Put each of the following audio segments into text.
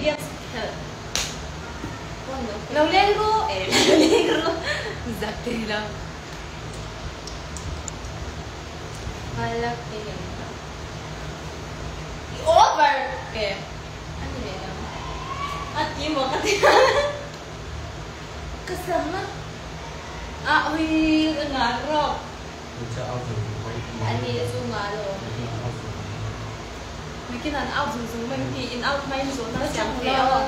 medium lâu lên ru giặc thì đâu hay là cái over kìa anh gì vậy anh chỉ một cái sầm á ôi ngã rồi anh đi xuống ngã rồi mấy cái này out dùng mình thì in out mấy số nó chẳng theo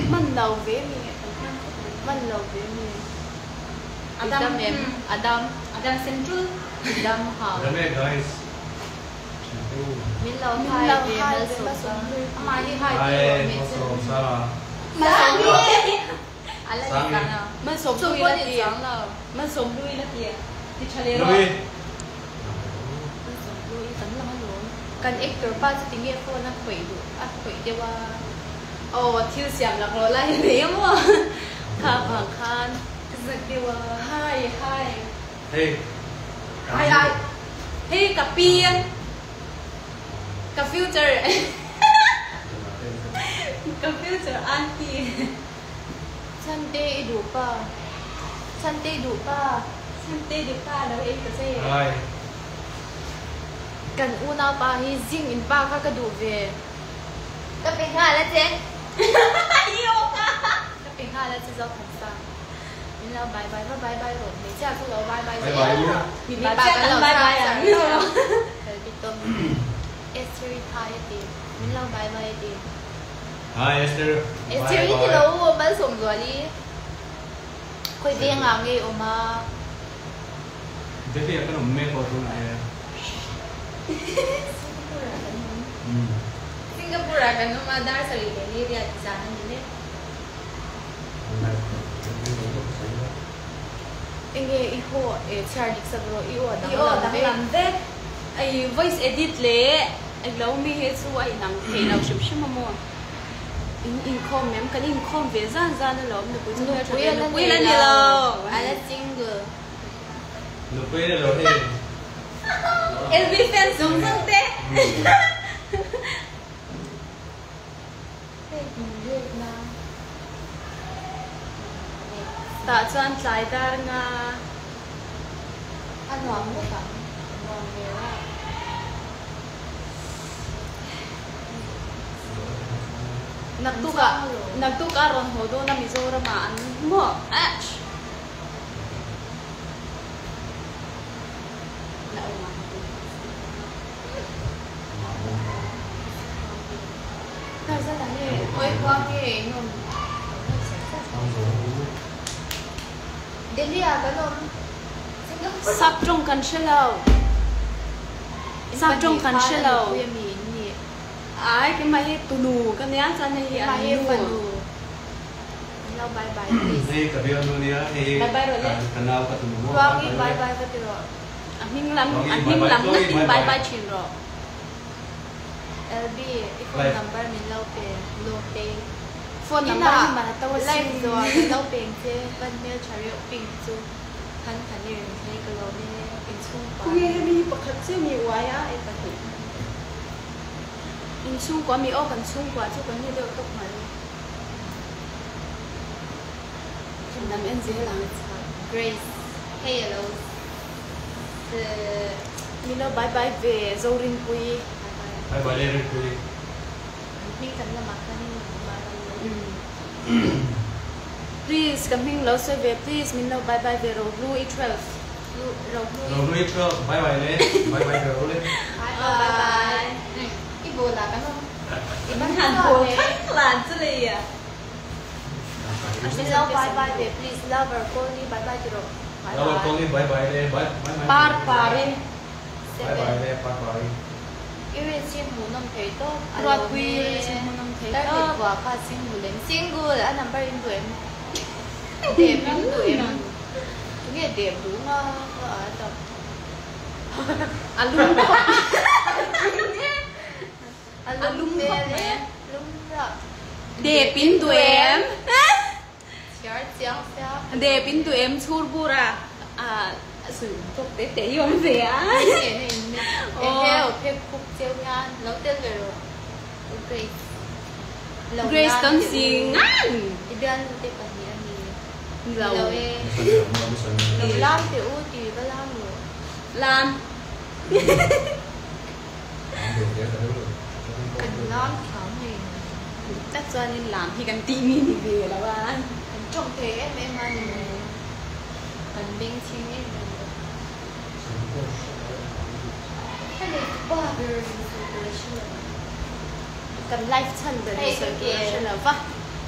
mình đầu với mình Adam em Adam Central Adam hả guys mình lâu hai về mà sống mai đi hai về mình sống đuôi là gì mình sống đuôi là gì thì cho nên rồi mình sống đuôi tấn là mình luôn cần extra ba cho tiếng phone nó khỏe đủ khỏe choว่าที่เสียงหลักเราไล่เลี้ยงว่ะข้าผ่านคันสักเดียวให้เฮ้ยกับเปียนกับฟิวเจอร์อันที่ฉันเต้ดูป่ะแล้วเองก็เซ่กันอูน่าป่ะให้ซิงอินป่ะข้าก็ดูเวก็เป็นข้าแล้วเจ๊ก็เป็นข้าแล้วเจ๊เราทำซ้ำนี่เราบายหรอกไม่ใช่พวกเราบายมีบายกันเราบายอย่างนี้เหรอพี่ต้นเอสเตอร์ไทยดีนี่เราบายดีเอสเตอร์ที่เราไม่สมตัวนี้คุยเรื่องอะไรออกมาเดี๋ยวขนมเมฆพอทุนไหนSingapura kan nama dar sali ni dia di sana ni. Inge iho charge sabro iho dang ve ai voice edit le ai lo mi he chu ai nang the lo shim mo in com mem kan in com ve zan lo ni pu chu la ni lo ala single lo pe lo he LV fan sung te ta chuan tlai dar nga anwam mo ka anwam mera nagtuka ron ho do na Mizoram an mo ach na uma ta sa la ni oi kwa ke ngom Delhi à cái luôn sắp trong cần xe lâu ai cái máy tù nù cái này cho nên hiện máy nù lâu bye hey cái video này hey canal cái tù nù quang đi bye cái gì rồi anh Minh làm nó bye chuyện rồi LB phone number mình lâu pe phone number mà tao like rồi tao tiền chứ bên mail trả liệu tiền chứ hắn nhiều thấy cái lối này tiền xung quá cũng nghe mi bậc thật siêu nhiều quá á em phải tiền xung quá mi ô cần xung quá chứ có như được không mà làm em dễ làm Grace hello mi nó bye về dâu rin quy bye rin quy mi cần là mặc Please, coming closer về, please. Mình lâu bye về rồi blue E12. Rồi blue E12, bye lên, bye rồi lên. Bye. Cái bộ là cái không? Cái bán hàng bộ khác là chứ gì à? Mình lâu bye về, please. Lover, call me bye rồi. Lover, call me bye lên, bye. Par đi. Bye lên, par. Yêu xin mù nông thấy tốt. Rồi quy xin mù nông thấy tốt. Tại vì quả khá xin mù lên. Xin gu là anh nằm bay in tuổi. Đẹp lắm tụi em nghe đẹp đúng không? Ở tập lung không? Lung không nè? Lung rồi đẹp in tụi em đẹp in tụi em chur bura sử dụng tế tế yếm về á heo phê khúc chiêu ngan lâu tiên về rồi Grace Tân Sinh Ibian tip anh đi lâu lâu lam thì u thì có lam rồi làm cần lam khám gì chắc cho nên làm thì cần tin đi về là ba cần trông thế em ăn cần binh chi em cái này ba người cần life chân để circulation là vâng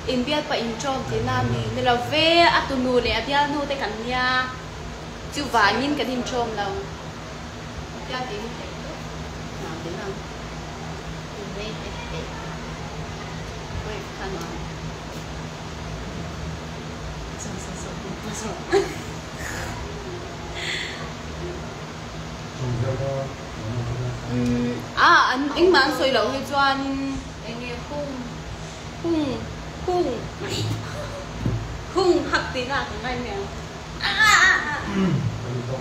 in biết và in trong thế nam này là về à tụi nô này à nu tại cảnh nhà chú vài nhìn cái in trong là gia đình nào thế nào ôi khăn nói anh mà anh xoay lẩu hay cho anh nghe khung khung hắc tí nào cũng anh nè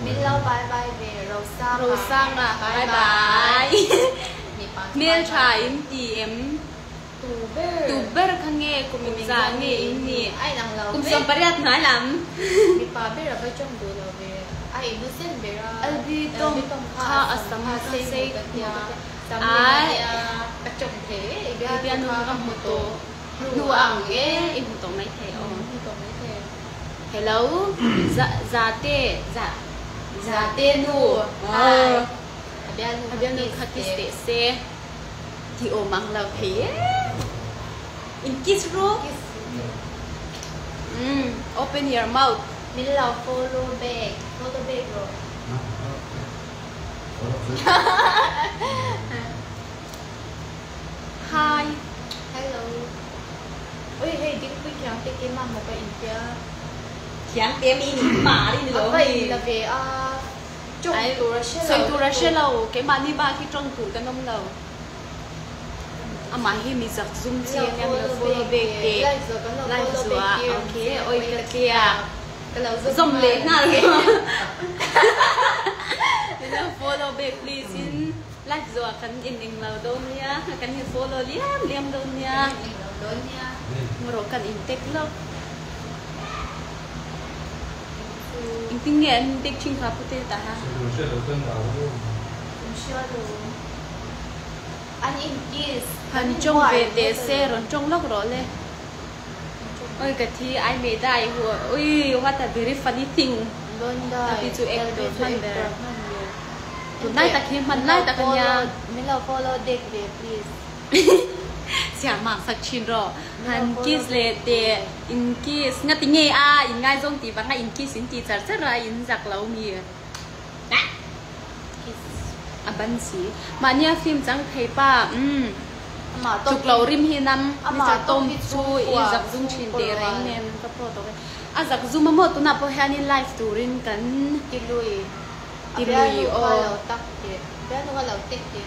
mình lâu bye bye về rồi sang là bye bye miền trái em thì em tụ bơ khang nghe của mình già nghe em nè ai đang lâu cũng xong bariat nói lắm mi pa bê ra phải trong đồ lâu về ai nó xem về ra albi tông kha asam ha say ai bắt trong thế bian nu am moto nu ang ge im moto mai the hello za te nu bian nu khati se thì ôm mang là thấy in kiss ro open your mouth mình là follow back rồi hi hello ôi hey tiếng quý chẳng tiếng cái mà một cái in kia chẳng tiếng in mà đi nữa vậy là về trong tủ ra xe lâu cái mà đi ba khi trong tủ cái nông lâu mà hi mi giặc zoom xe em là follow back để live rồi ok ôi cái kia zoom lên nào là follow back please in live rồi kan in lâu đâu nha kan hi follow liam đâu nha ngồi kan in tek lâu in tiếng nghe in tek chinh khá putte ta ha anh in kiss hắn trông về để xe rồi trông lóc rồi lên ôi cái thi ai made đại hùa ôi what a very funny thing luôn đó tapi chú em đồ thân đấy tụi nay ta khi mình nay ta cái nhà mình là follow deck về please xả mạng sắc chín rồi hắn kiss lệ để in kiss ngay tiếng nghe in ngay giống tí và ngay in kiss in tí chả rất là in giặc lâu mì ban sĩ mà nha phim chẳng thấy pa chụp lâu rim hi năm mà tôm chui giặc dung chín để rèn nên các pro tôi giặc dung mà một tụi nào po hanin live turin kan tilui tắc bé nó là tích tiền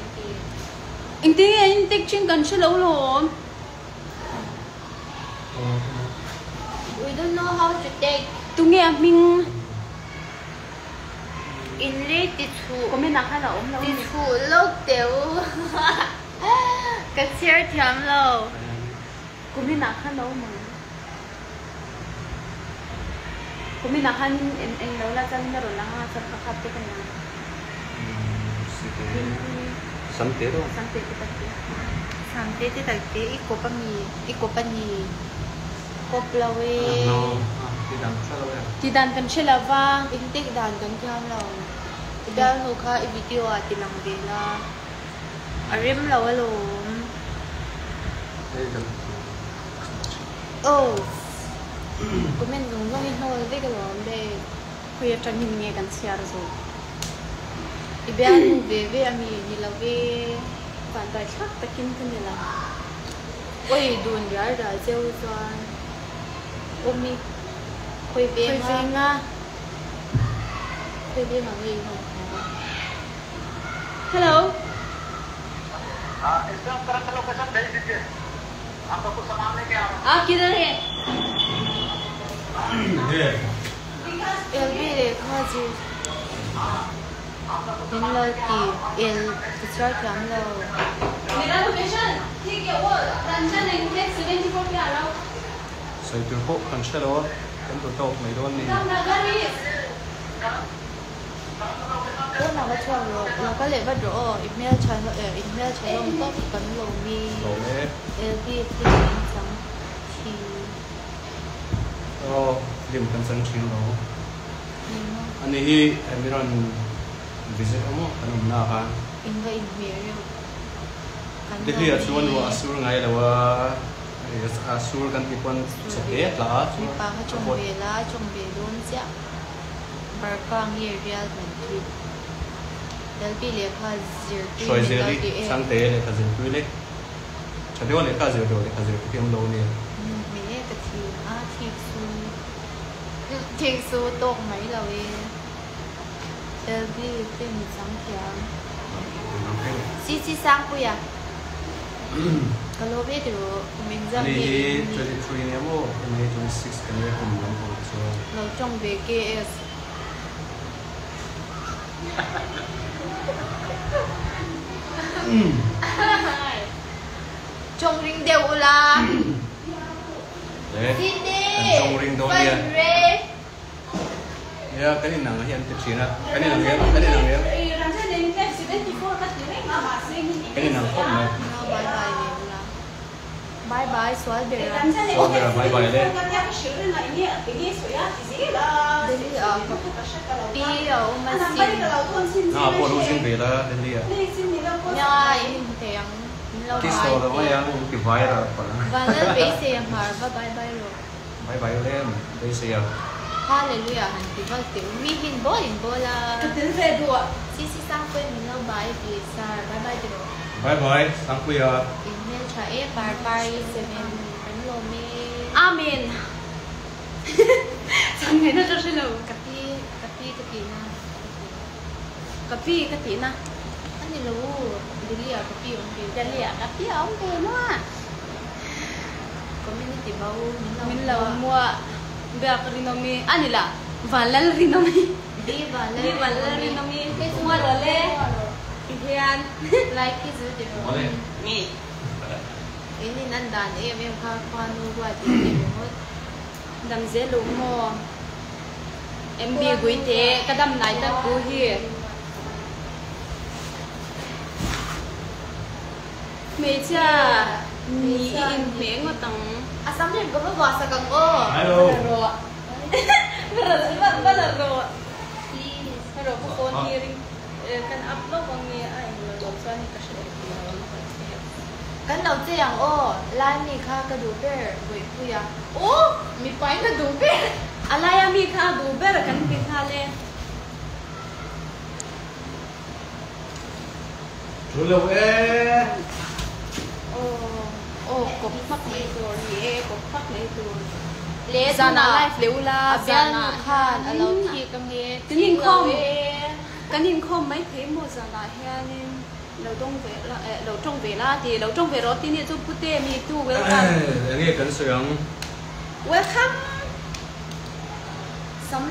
thì anh tích chuyên cần chưa lâu rồi we don't know how to take tụi nghe mình in late thu có mình nào hay là ốm lâu thu lâu tiểu cái xe thiam lâu có mình nào hay lâu mà có mình nào hay em lâu là chân rồi là ha chân khắp cái này Sampai tu. Sampai tu tadi ikut pani koplawe tidak kan selava intik dan kan jam lo ida no kha video atilang bela arim lo alom oh komen dung long no de galom de khuya tan hin nghe kan siar zo ibian ve ami ni la ve pan dai khak takin kan ni la oi dun ya da zeu zan omi khoi ve nga khoi ve ma ngi ho hello इसका current location भेज दीजिए आपको कुछ सामान लेके आ रहा हूँ किधर है Dia. elbi le khaji Đến lâu thì yên strike lắm lâu. Mira location. ठीक है वो रंजन इंटेक्स 74 पे आ रहा हूँ. Sai tu po kan shelo kan tu tok mai don ni. Bữa nào có cho rồi, nó có lẽ bắt đầu email chạy lông tốt cần lầu mi. Lo le. LP thì chẳng thì. Lim kan san chin lo. Ani hi emiran visit amo kanum na ka. Inga inmere. Dili asuan wa asur ngai lawa. Asur kan tipon sedek lah. Mi pa ka chong bela chong belon sia. Barkang Real Madrid. LP le ka zir. Choi zeli sang te le ka zir tu le. Chadeo le ka zir do le ka zir piam lo ni. Mẹ cái thì thiệt su tốt mấy là về LP phim sáng chiều xí sáng bây giờ cái lô biết được mình ra Ni về 23 ni mo, ni 26 kan ye kum lam ko so. lâu trong về KS trong ring đều là Le. Sydney Trong ring do dia. Ya, kan ni nang hian te china. Kan ni nang hian, kan ni nang hian. Ranjan Intex 74 का तुम्हें मामा से ही. Kan ni nang khop na. bye bye đều là bye bye xóa về rồi Ranjan So bye bye le. का क्या शिविर ना इन्हें अकेले सोया किसी ला. Dili pi ở mà xin Na po lu sin ve la Delhi a. nhà in tiếng lâu Ki so lo ma yang ki vai ra pa. và lên bế xe mà bye bye rồi Bye bye le. Dei se ya. Hallelujah hành thì vâng tiểu mi hin bố là Cái về đùa. xí sang quên mình lâu bye thì xa bye bye rồi Bye bye. Sang ku ya. email trả bye bye seven bánh lô mi Amen. Chẳng ngày nó cho xin lỗi. cà Kapi katina. anh đi lâu Dili à cà phê ông kì Jadi ya kapi ông kêu nó. community bao Min lau mua bea rinomi anila. Valal rinomi. đi và Ni valal rinomi. Mua role. Hian. like cái gì Ole. rồi Ni. ini nandan em kha kwanu wa ti mo Dam ze lu mo. Em bi gui te kadam nai ta ku hi. Mẹ cha ni in me ngo tang. asam ni ko ba sa kang o Hello. Ro. Pero ko kon hearing kan upload ang ni ay lo sa ni kasi kan đầu tiên ô lai mi kha ka du ber goi pu ya ô mi pai ka du ber alaya mi kha du ber kan pi kha le Chú lâu e. ô ko phak nei to ni ko phak nei to le Zana life leula zana khan alo thi kam he Cái nhìn không mấy thế một giờ là he nên lâu trong về là thì lâu trong về đó thì nên cho pute mi tu welcome Nghe kan so yang. welcome sắm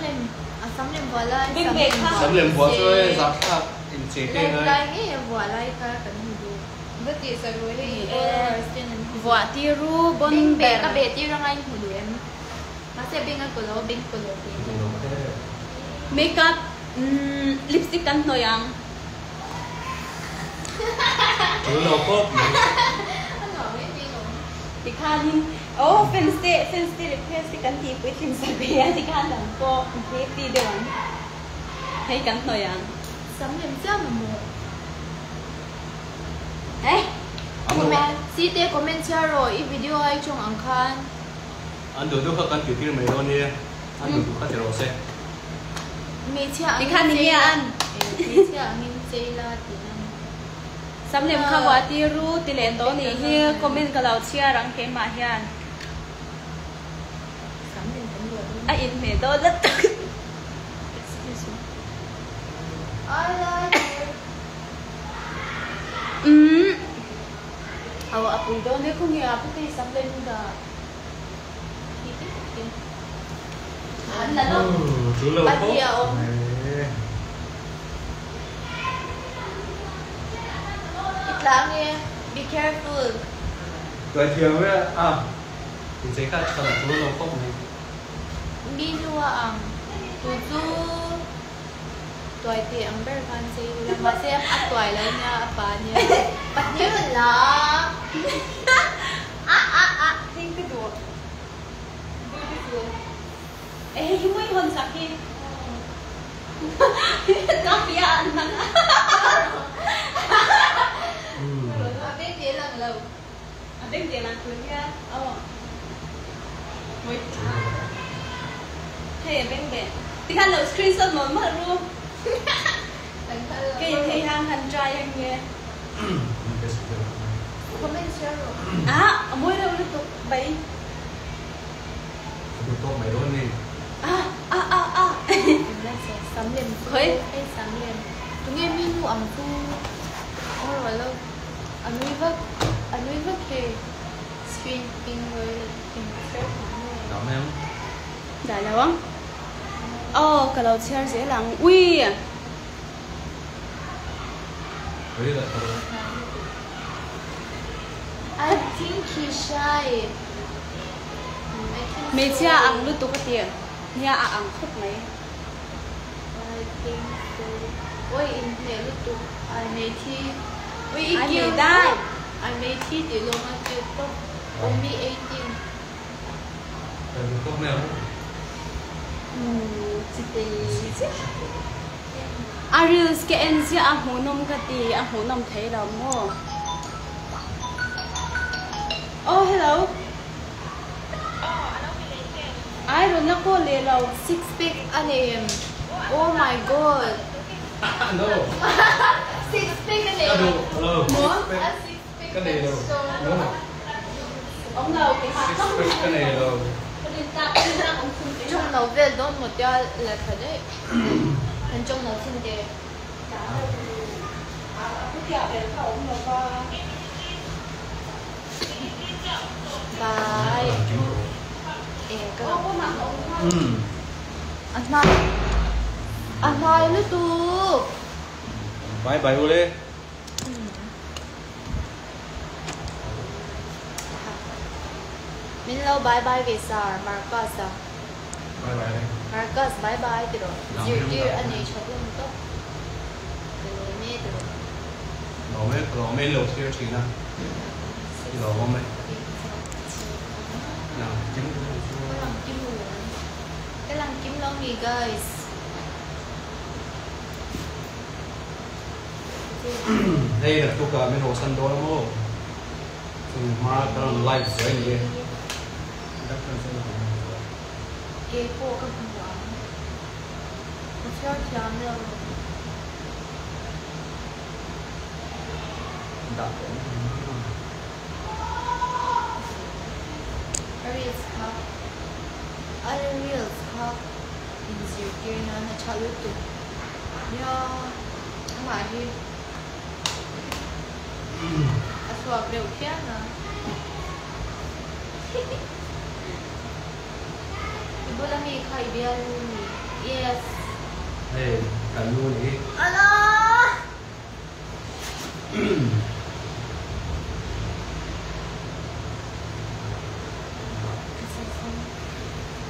lên vừa lai Bên bề khác. Sắm lem bo so e za kha in che te lên ngai. lai nghe vừa lai ka kan du bất tiệt sa rồi đi vợ ti ru bon bên bè bè ka bè ti rang anh hu em mà sẽ bên cái color bên color makeup lipstick kan no yang Chú lâu khop. thì kha nhìn fancy request kan ti pui tin sa be thì kha lang ko thế ti de wan hay kan no yang sắm lên cha mà mo eh comment si te comment share rồi i video ai trong ang khan An do do ka kan ki tir mai ro ni. An do ka te ro se. mi cha thì kha ni an mi cha min chei la ti nan Sắm lem kha wa ti ru ti len to ni hi comment ka lau chia rang ke ma hian sắm lên tấm lụa a in me do lat excuse me I like aw apui do ne khung ya pu ti sắm lên da anh là nó Chú lâu Bao khop. nhiêu? sáng nghe, be careful. Rồi thiểu với thì sẽ khác cho là chú lâu không này. Đi nua tu tuổi thì ang ber kan say ulang masih at tuổi lang niya apa niya. Pat niya wala. Think cái đùa. Eh, yung may hon sakit. Kapiaan na nga. Abeng dia lang lâu. Abeng dia lang tuh ya. Oh. Mới. Hey, abeng be. Thì khăn lâu screenshot mà mất luôn. Cái thì hàng trai hàng nghe. Comment share rồi. Mới đâu nó tụt bậy. Tụt tốt mày luôn đi. Sắm liền Khởi. Cái sắm liền. Tụi nghe minu ẩm tu. Ôi rồi lâu. Anh nuôi vất kề. Screen pin rồi pin phép Đó mấy không? Dạ lâu không? Cái lâu chia dễ lắm. Ui. Đấy là I think he's shy. Mấy chia ăn lúc tụi cái tiền. Nhà ăn khúc mấy. I think so. Ôi, in thể lúc tụi I may thi. Ôi, I kêu may die. I may thi thì luôn anh kêu tốt. Only 18. Đấy tốt mấy không? Chị tì. Reels cái em chia ăn hổ nôm cái gì ăn hổ nôm thấy đâu mua. Oh hello. Ai rồi nó có lê lâu. Six pack anh em. Oh my god. No. Six pack anh em. Hello. Muốn? Six pack. Cái này đâu? Đúng không? Ông đầu cái hạt Six không. pack cái này đâu? Trong nấu về đón một giờ là thật đấy. Anh trong nấu xin đề. Bye. Cái đó. Anh nói lúc tu. Bye bye Ule. Mình lâu bye bye về sao Marcus à? Bye bye đây. Marcus bye bye từ rồi. Dear anh ấy chọc luôn tốt. Từ mẹ từ rồi. Lò mê lột theo chị nào. Lò không mê. Nào, chính cái lăng kim long gì guys. đây là tôi cả bên hồ sân đó lắm không? Mà còn live rồi nhỉ? Cái cô cái phần đó. Nó theo chán rồi. Đã. Ariel's cup. Ariel's cup. Is your gear na chaluto. Yeah. Mà hi. Aswag daw siya na. Ibu lang may kaibigan ni. Yes. Hey, cả luôn đi. Ala!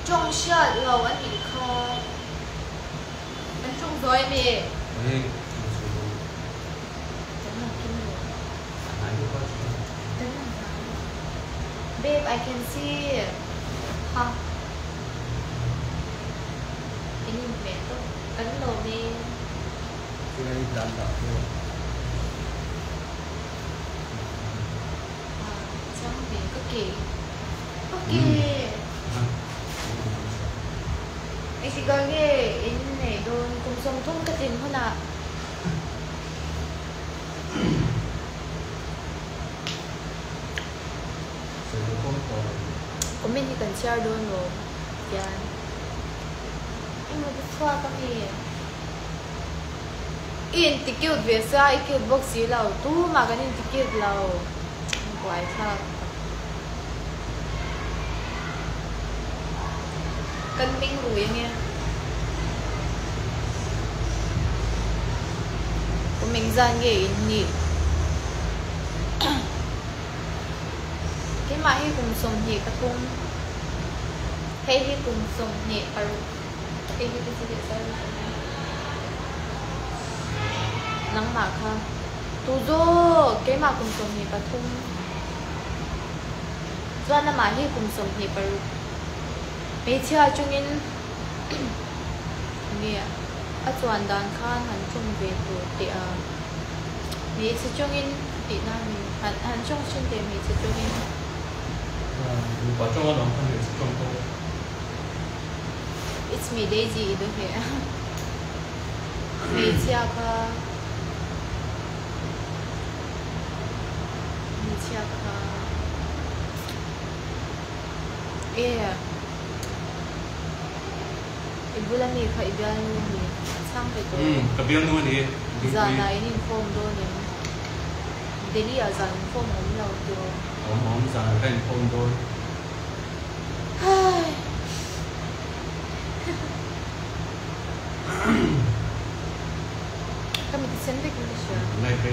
Trong shot lầu anh bị kho. Anh trong rồi mẹ. Hey. Babe, I can see it. Ha. Ini beto. Kan lo ni. Cái này đàn đảo thôi. Trong biển có kỳ. Có kỳ. Anh chỉ coi nghe in này đồn cùng sông thung cái tiền hơn à. Của mình thì cần share đồn rồi. Dạ. Nhưng mà cái xoa có gì in ticket về xa cái box gì lâu tu mà cái này ticket lâu quái sao cân minh rủi nghe của mình ra nghề nhỉ mà hi cùng sông hi cái tung hay hi cùng sông hi paru hay hi cái gì vậy nắng mà kha tu zo cái mà cùng sông hi cái tung do nó mà hi cùng sông hi paru mấy chia chung in nè ở toàn đàn khan hắn chung về tuổi tiệt mấy chia chung in tiệt na mình hắn chung trên tiệt mấy chia chung in把中文能看也是中多。 It's me Daisy itu ya. Siapa? Siapa? Iya. Ibu lah ni kak ibu ni sampai tu. Kebiang tu ni. Zana ini form tu ni. Jadi ya zana form orang lau tu. Orang zana kan form tu. Hai. Kami di sini kan Malaysia. Naik.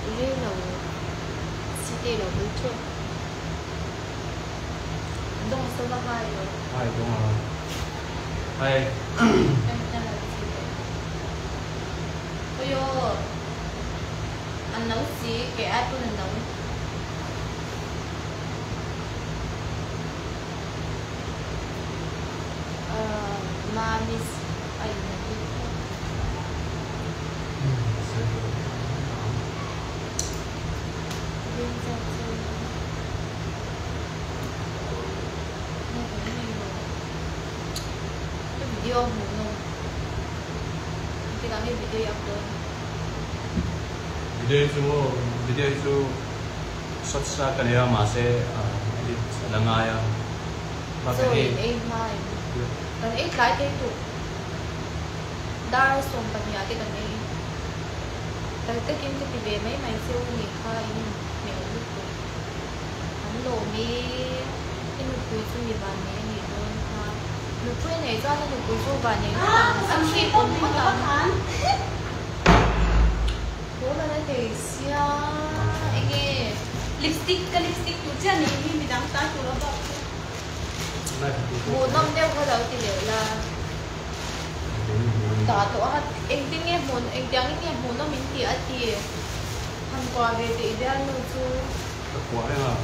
Ini lau, city lau betul. Dong sama hai lau. Hai đúng rồi. Hai. Em đang làm gì vậy? Ôi yo, anh nấu gì? Cái ai tôi nấu? Mamis ay nandito. Video mo no. Hindi kami video upload. Video itu shot sa kanila masih edit sa langaya. So in mind. Kan lại cái tụ đa số phần nhà cái này tại cái kim cái về mấy mày siêu nhiều khai nhiều lúc hắn đồ mi cái nụ cười chung nhiều bạn này nhiều hơn ha nụ cười này do nụ cười chung bạn này ăn khi cũng không làm bố là đây thì xia anh nghe lipstick tụi chân này mình đang tát tụi nó bảo một năm đeo qua đầu thì đều là tỏ tổ hát anh tin nghe muốn anh tiếng nghe muốn nó mình tỉa thì hôm qua về thì đeo luôn chú quá à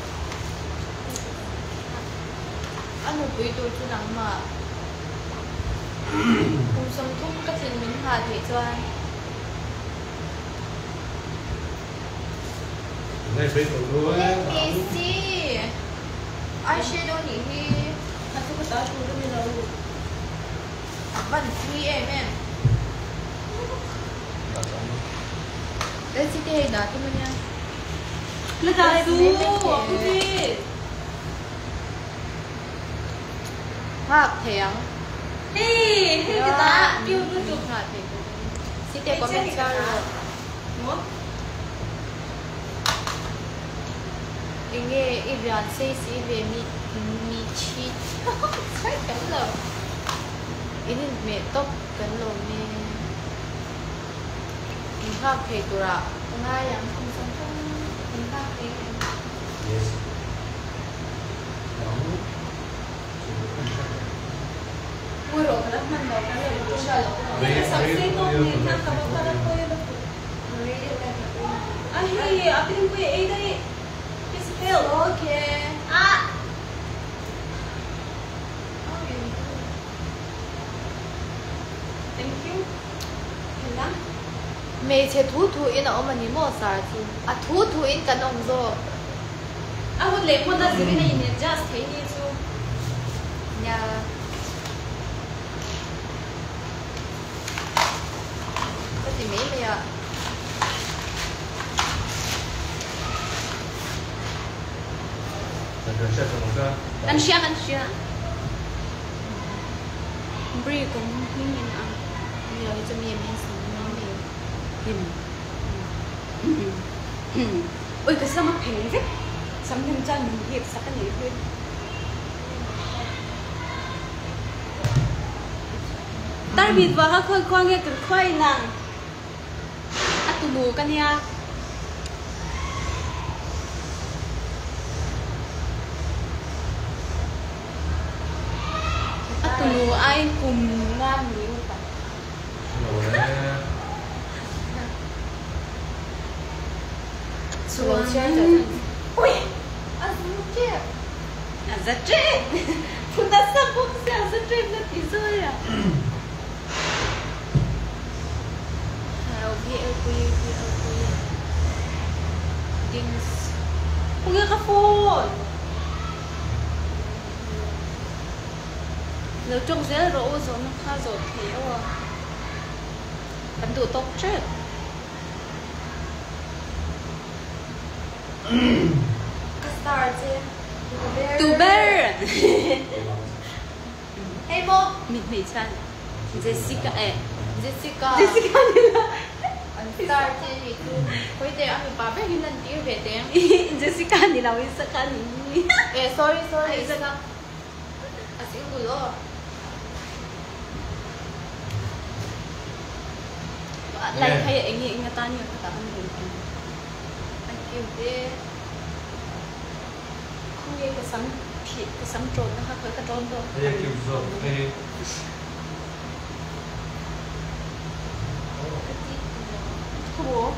anh một buổi tối chú nắng mà cùng sống thung các chuyện mình hà thể cho anh này bây giờ luôn let me see eyeshadow này aku kata aku tu mila lu. Abang 3mm. Dari situ dah tu mana? Letak tu, aku ni. Hak thèng. Hey, kita kêu tu tu. Hak thèng. Situ có mascara. Mo? Ini Iran sesi về mi chi. Sai cắn lờ. Ini mẹ tóc cắn lờ mẹ. Mình hak thèng tu ra. Ngay yang không xong không. Mình hak thèng. Yes. Ui rồi cái mình đâu cái này cũng sai rồi. Cái sắp xếp tốt thì tham khảo vào cái tôi đó. Ai, apa yang punya A tadi? Spill. Okay. Ah. Thank you. Hello. Mẹ sẽ thu in ở mà nín một sao chứ? À thu in cái nông rồi. À hôm lễ hôm nay cái này nhìn just thấy như chú. Nhà. Cái gì mấy mày ạ? Ăn share. Bri cũng nhìn ăn. Bây giờ cho miền miền sống nó miền. Ôi cái sao mà phê đấy. Sống thêm cho mình hiệp sắc cái này hơn. Tại vì vợ họ khơi khoai nghe cái khoai nàng. À tụi mù cái nha. dù ai cùng ngang nhiều cả xuống ui anh chết à rất chết chúng ta sắp bốc xe rất chết là tí rơi à ok things không nghe các phone nếu trông sẽ rỗ rồi nó khá rồi thiếu à bắn tụ tốc chết start tụ bear hey mo mình chan Jessica Jessica đi là start thì quay để anh bà bé hình lần tiêu về đấy Jessica đi là Jessica đi sorry Jessica à xin lỗi rồi lại hay anh nghĩ người ta nhiều người ta không hiểu anh kêu thế không nghe cái sắm thịt cái sắm trộn nó khác với cái trộn đâu Đây kiểu rồi đây không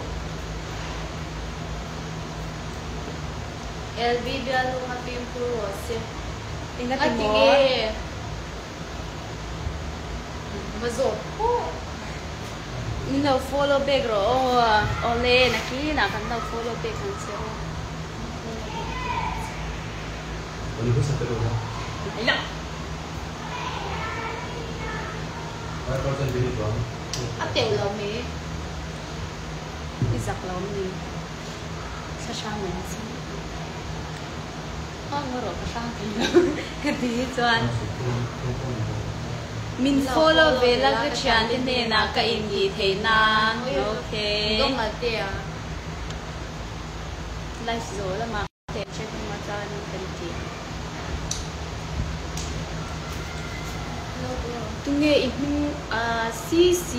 LV dia lu happy puro se ingat ati mo ge mazo mình đâu follow back rồi ole na ki na kan đâu follow back kan se Ano ba sa pero na? ai la Ay person din ito. áp tiểu lâu mế đi giặc lâu mình sa sang mình xem ngon rồi cái sang thì cái gì cho anh mình follow về là cái chuyện này na cái in gì thế na ok đông là tiền life rồi là mà để check mà cho anh cái gì tụi nghe in CC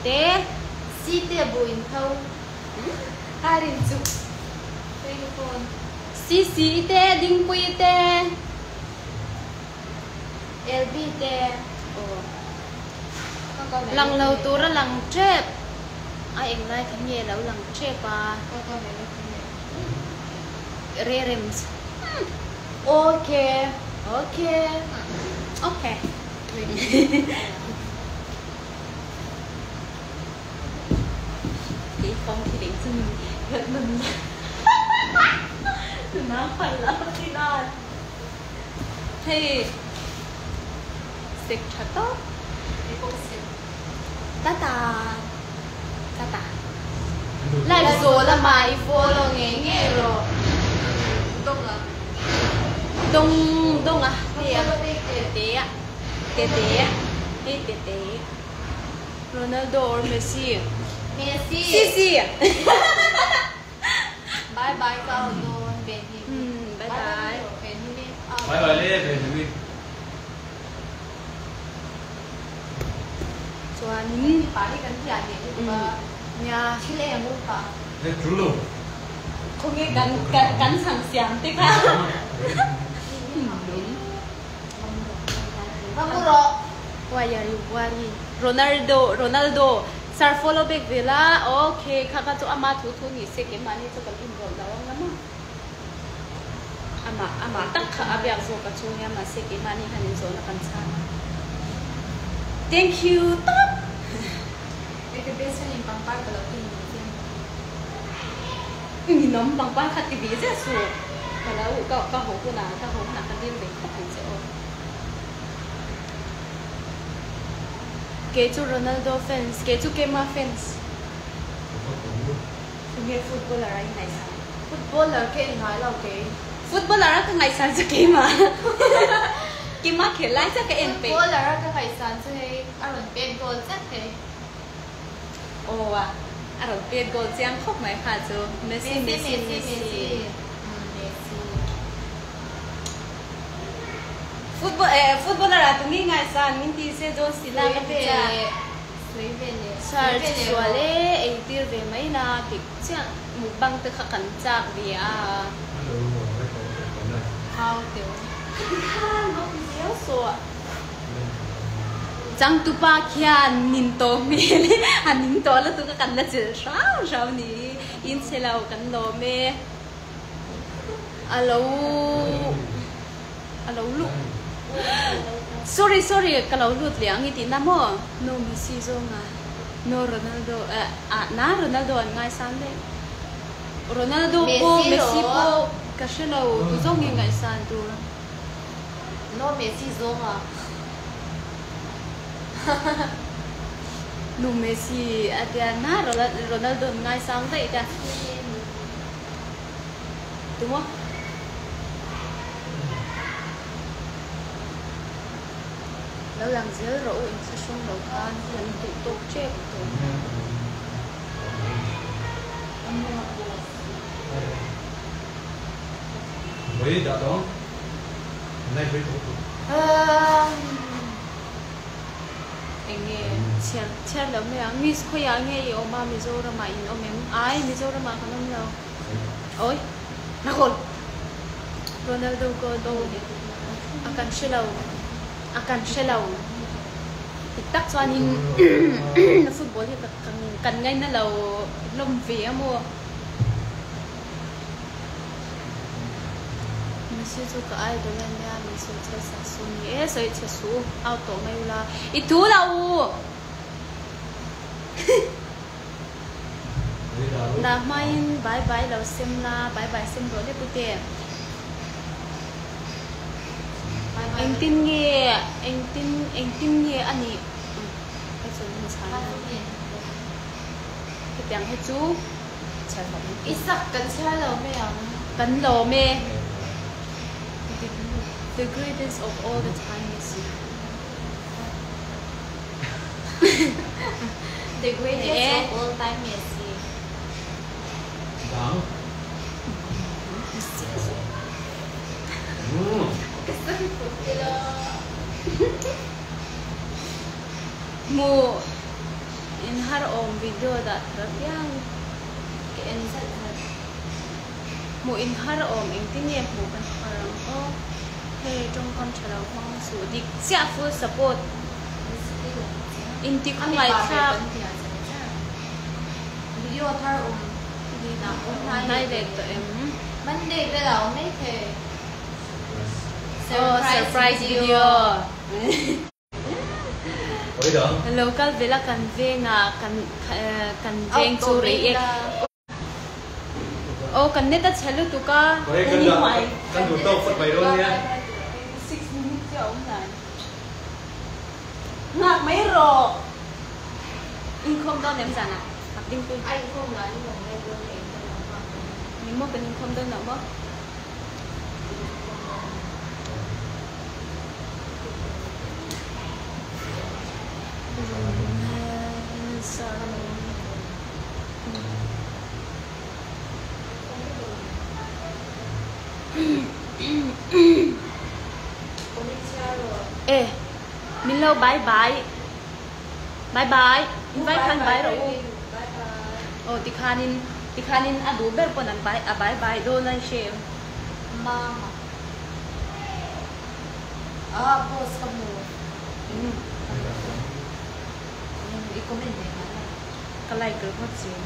té si te buin thâu harin chu telephone CC té đinh quy té LB te lần lâu tôi ra lần trip ai em lại cái nghe lâu lần trip à rerems ok ok cái phong thì định cho mình gật mình nó phải là cái đó thì xịt thật tốt tata live rồi là mày follow nghe rồi đông là đông à tete Ronaldo or Messi Messi bye bye cao luôn bên đi bye bye bên đi Bye bye le về đi. Chuan bà đi cắn trả điện mà nhà chỉ lẽ mua cả Thế trú luôn. không nghe cắn sẵn sàng tích ha không mua rồi Wari Ronaldo sar follow back vela okay kaka to ama thu ni se ke mani to kan involve lawang nama ama tak kha abyak zo ka chu ya ma se ke mani hanin zo na kan sana thank you top cái best selling bằng part của tin ni nom bang pa khat ti bi je su kala u ka ho ku na kan din be khat se o ke chu Ronaldo fans ke chu Kema fans nghe footballer ai này sao footballer cái nói là cái footballer cái ngày sáng sẽ Kema Kema खेल lại chắc cái MP footballer cái ngày sáng sẽ Aaron Ben goal chắc thế ồ à Aaron Ben goal chẳng khóc mấy hả chú Messi footballer à tụi ngày sáng mình đi xe do xí la cái gì search xóa lẽ ấy tiêu về mấy na thì chắc một băng từ khắc cảnh chắc vì à how tiểu nó dễ số chẳng tu pa kia nín to mê anh nín to là tu cái cắn là chỉ sao sao ní in xe lâu cắn lò mê alo lúc sorry cái lâu lụt liang ý tin namo no Messi zong no Ronaldo na Ronaldo anh ngay sáng đấy Ronaldo po Messi po kasi lâu tu zong nghe ngay sáng tu no Messi zong no Messi ada na Ronaldo ngay sáng đấy ta đúng không lâu làm dễ rỗ in sẽ xuống đầu can lần tụ tục chết rồi Vậy đã đó này với tụ anh nghe chen lắm mấy anh miss khơi anh nghe yêu mà Mizoram mà in ôm em ai Mizoram mà không đâu ôi nó còn Ronaldo có đâu akan selaw tiktak so anin na football hi kan ngay na law lom ve mo Messi tu ka idol na Messi sa Sasuni so it's su auto may ula itu law na main bye law sim na bye sim ro le puti anh tin nghe anh tin nghe anh ấy cái số mình sai cái tiếng hết chú ít sắc cắn xe lầu mẹ cắn lò mẹ the greatest of all the time is the greatest of all time Messi Đáng mo in har om video dat rakyang ken mo in har om eng tin ye mo kan parang o he trong con chalo mang su dik sia full support in ti khang lai tha video thar đi nào online nay để tụi em Monday cái là mấy thế surprise video local vela kan ve nga kan veng chu ri ek o kan ne ta chelu tu ka ni mai kan du to phật bài đó nha 6 minutes cho ông này ngạc mấy rồi in không đơn em giản à mặc đinh tôi anh không nói nhưng mà nghe luôn em mình mua cái in không đơn nào không ê mình lâu bye bye invite kan bye rồi oh tikhanin adu ber ko nan bye do nan share mama boss kamu i-comment din na ka-like ko po siya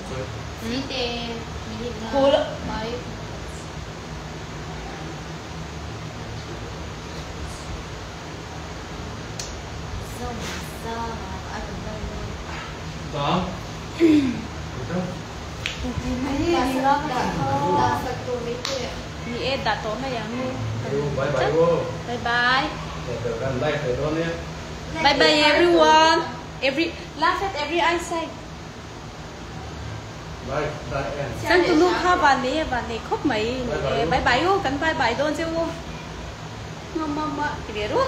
site milig na cool may đó ni e dato na yang ni bye bye bye bye everyone laugh at every eye side sang tu lúc ha và nè khóc mày bye bye ô cắn bye bye đôn chứ ô mama cái gì đó